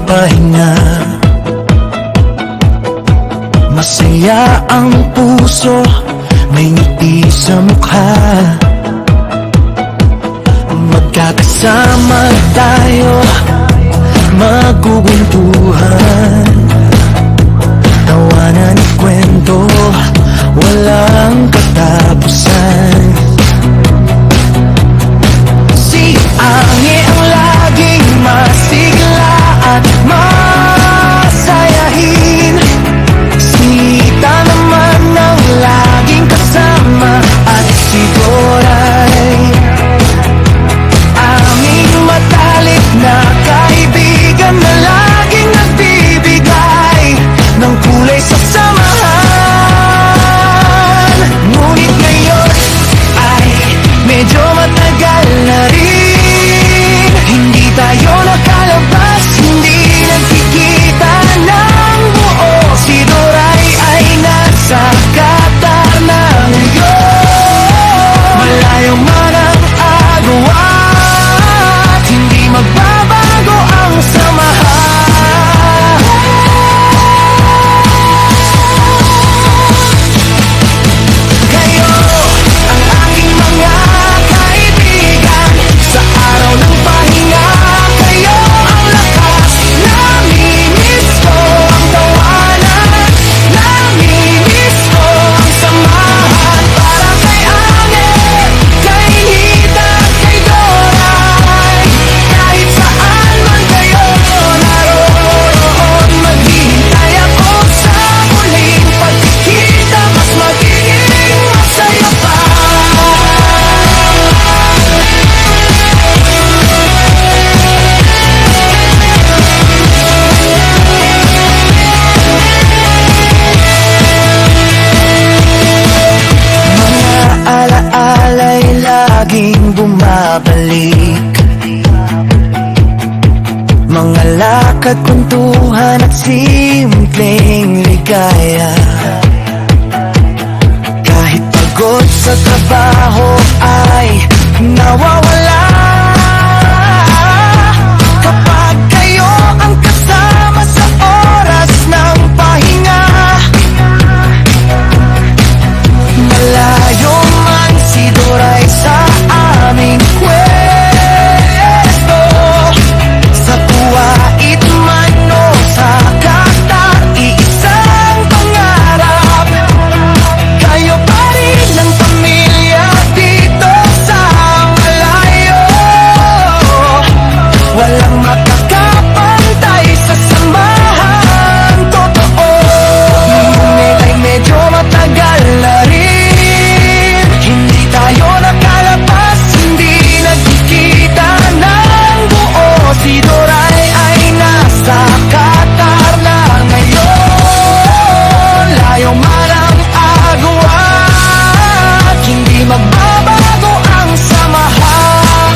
pahinga. Masaya ang puso, may ngiti sa mukha. Magkakasama tayo, magkukwentuhan, tawanan at kwento, walang katapusan. Si Ange ang laging masigla at masayahin, si Ita naman ang laging kasama, at si Doray aming matalik na kaibigan na laging nagbibigay ng kulay sa samahan. Ngunit ngayon ay medyo matagal na rin, hindi tayo nakalabas, hindi nagkikita ng buo. Si Doray ay nasa Qatar na ngayon. Malayo man ang agawat, hindi magbabago ang samahan. Kayo ang aking mga kaibigan, sa araw ng pahinga, kayo ang lakas. Namimiss ko ang tawanan, namimiss ko ang samahan. Para kay Ange, kay Nita, kay Doray, kahit saan man kayo naroon, maghihintay ako sa muling pagkikita, mas magiging masaya pa. Mga alaala'y laging bumabalik, mga lakad, kwentuhan at simpleng ligaya. Kahit pagod sa trabaho ay nawawala kapag kayo ang kasama sa oras ng pahinga. Malayo man si Doray sa aming pwesto, sa Kuwait man o sa Qatar, iisang pangarap, kayo pa rin ang pamilya dito sa malayo. Walang makakapantay sa samahan totoo. Ngunit ay medyo matagal na rin, hindi tayo nakalabas, hindi nagkikita ng buo. Si Doray ay nasa Qatar na ngayon. Layo man ang agawat, hindi magbabago ang samahan.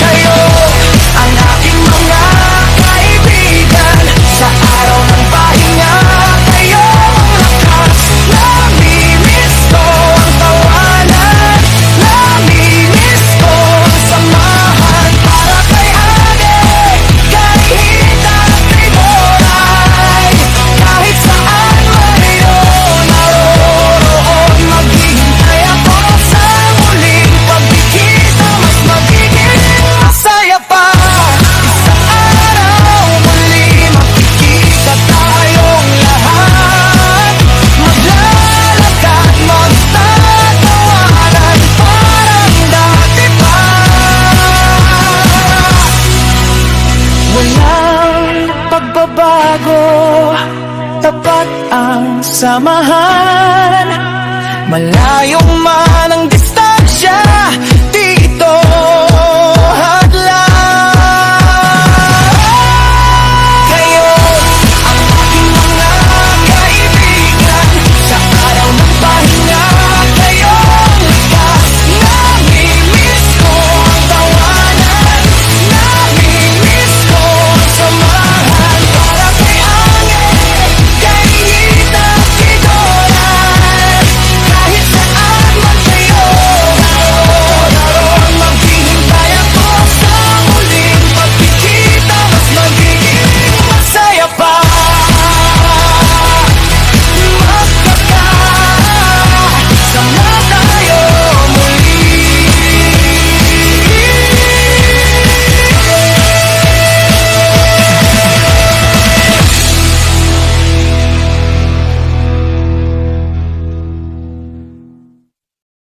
Kayo ang aking mga kaibigan, sa araw ng pahinga, kayo ang lakas. Namimiss ko ang tawanan, namimiss ko ang samahan. Para kay Ange, kay Nita, kay Doray, kahit saan man kayo naroon, maghihintay ako sa muling pagkikita, mas magiging masaya pa. Sa araw muli magkikita tayong lahat, maglalakad, magtatawanan, parang dati pa. Walang pagbabago, tapat ang samahan. Malayong